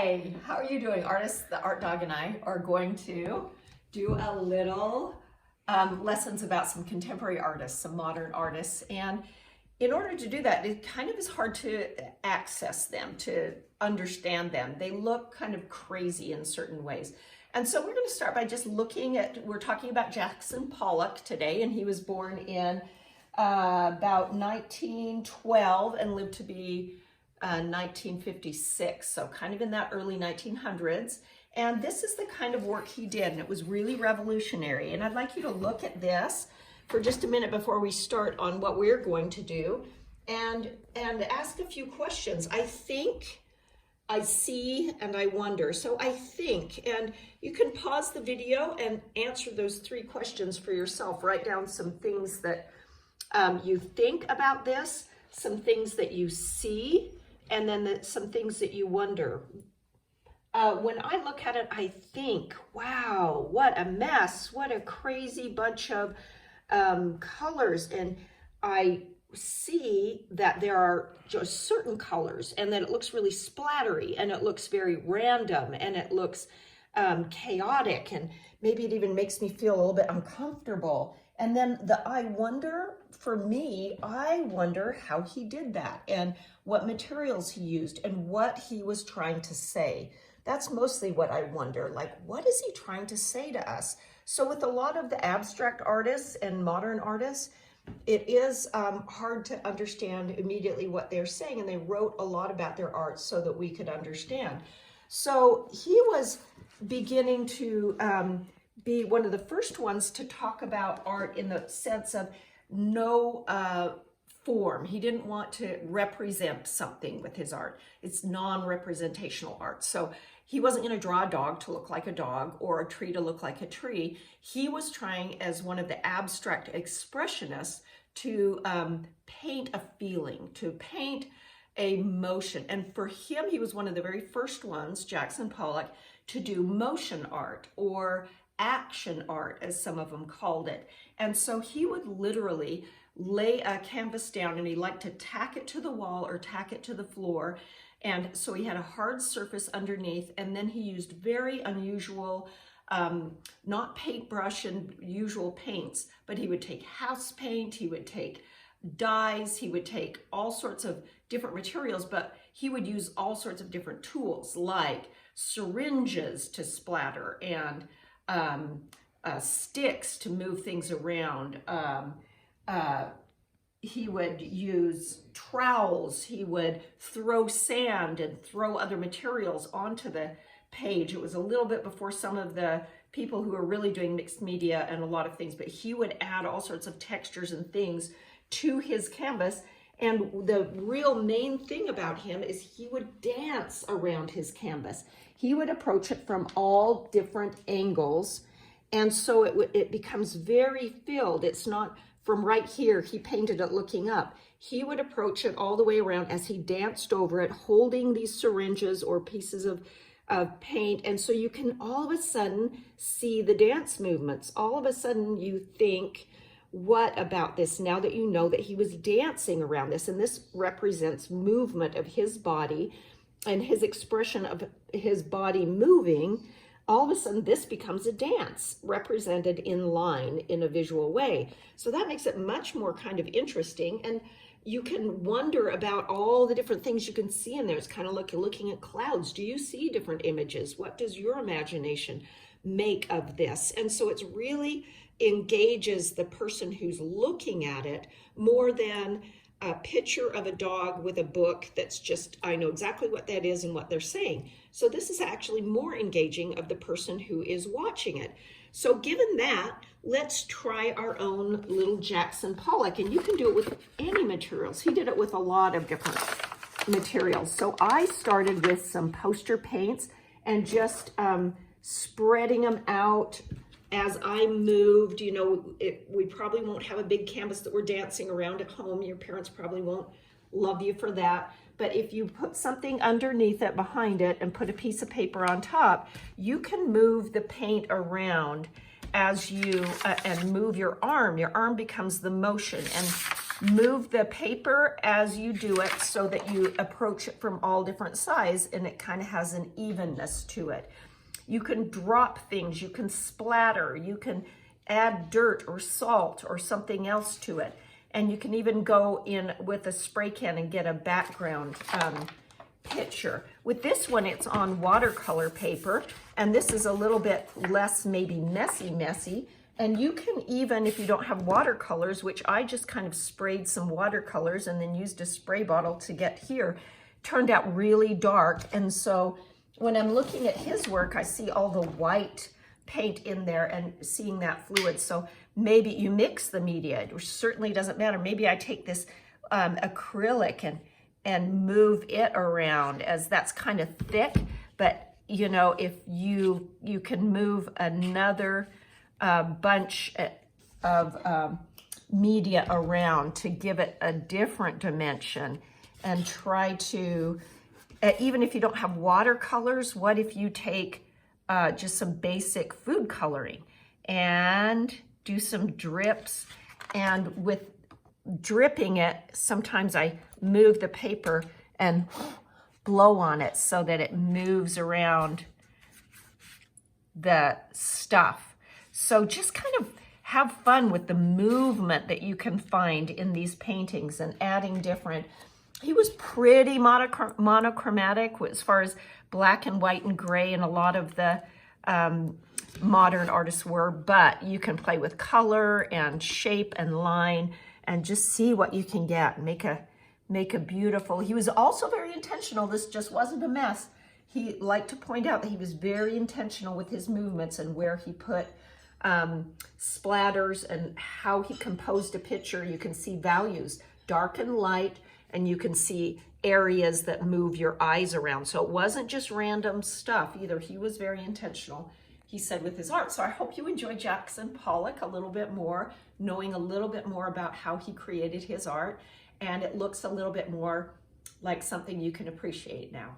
Hi, how are you doing? Artists, the art dog and I are going to do a little lessons about some contemporary artists, some modern artists. And in order to do that, it kind of is hard to access them, to understand them. They look kind of crazy in certain ways. And so we're going to start by just looking at, we're talking about Jackson Pollock today, and he was born in about 1912 and lived to be 1956, so kind of in that early 1900s. And this is the kind of work he did, and it was really revolutionary. And I'd like you to look at this for just a minute before we start on what we're going to do, and ask a few questions. I think, I see, and I wonder. So I think, and you can pause the video and answer those three questions for yourself. Write down some things that you think about this, some things that you see, and then some things that you wonder. When I look at it, I think, wow, what a mess, what a crazy bunch of colors. And I see that there are just certain colors, and that it looks really splattery, and it looks very random, and it looks chaotic, and maybe it even makes me feel a little bit uncomfortable. And then I wonder, for me, I wonder how he did that, and what materials he used, and what he was trying to say. That's mostly what I wonder, like, what is he trying to say to us? So with a lot of the abstract artists and modern artists, it is hard to understand immediately what they're saying, and they wrote a lot about their art so that we could understand. So he was beginning to be one of the first ones to talk about art in the sense of no form. He didn't want to represent something with his art. It's non-representational art. So he wasn't going to draw a dog to look like a dog or a tree to look like a tree. He was trying, as one of the abstract expressionists, to paint a feeling, to paint a motion. And for him, he was one of the very first ones, Jackson Pollock, to do motion art, or action art, as some of them called it. And so he would literally lay a canvas down, and he liked to tack it to the wall or tack it to the floor. And so he had a hard surface underneath, and then he used very unusual, not paintbrush and usual paints, but he would take house paint, he would take dyes, he would take all sorts of different materials, but he would use all sorts of different tools, like syringes to splatter, and sticks to move things around. He would use trowels, he would throw sand and throw other materials onto the page. It was a little bit before some of the people who were really doing mixed media and a lot of things, but he would add all sorts of textures and things to his canvas. And the real main thing about him is he would dance around his canvas. He would approach it from all different angles, and so it becomes very filled. It's not from right here, he painted it looking up. He would approach it all the way around as he danced over it, holding these syringes or pieces of paint. And so you can all of a sudden see the dance movements. All of a sudden you think, what about this? Now that you know that he was dancing around this, and this represents movement of his body and his expression of his body moving, all of a sudden this becomes a dance represented in line in a visual way. So that makes it much more kind of interesting, and you can wonder about all the different things you can see in there. It's kind of like looking at clouds. Do you see different images? What does your imagination make of this? And so it's really engages the person who's looking at it more than a picture of a dog with a book that's just, I know exactly what that is and what they're saying. So this is actually more engaging of the person who is watching it. So given that, let's try our own little Jackson Pollock, and you can do it with any materials. He did it with a lot of different materials. So I started with some poster paints and just spreading them out as I moved. You know, we probably won't have a big canvas that we're dancing around at home. Your parents probably won't love you for that. But if you put something underneath it, behind it, and put a piece of paper on top, you can move the paint around as you, and move your arm. Your arm becomes the motion. And move the paper as you do it so that you approach it from all different sides and it kind of has an evenness to it. You can drop things, you can splatter, you can add dirt or salt or something else to it. And you can even go in with a spray can and get a background picture. With this one, it's on watercolor paper, and this is a little bit less maybe messy. And you can even, if you don't have watercolors, which I just kind of sprayed some watercolors and then used a spray bottle to get here, turned out really dark. And so when I'm looking at his work, I see all the white paint in there and seeing that fluid. So maybe you mix the media, which certainly doesn't matter. Maybe I take this acrylic and move it around, as that's kind of thick, but you know, if you can move another bunch of media around to give it a different dimension, and try to, even if you don't have watercolors, what if you take just some basic food coloring and do some drips? And with dripping it, sometimes I move the paper and blow on it so that it moves around the stuff. So just kind of have fun with the movement that you can find in these paintings and adding different. He was pretty monochromatic as far as black and white and gray, and a lot of the modern artists were, but you can play with color and shape and line and just see what you can get and make a beautiful. He was also very intentional. This just wasn't a mess. He liked to point out that he was very intentional with his movements and where he put splatters and how he composed a picture. You can see values, dark and light, and you can see areas that move your eyes around. So it wasn't just random stuff either. He was very intentional, he said, with his art. So I hope you enjoy Jackson Pollock a little bit more, knowing a little bit more about how he created his art, and it looks a little bit more like something you can appreciate now.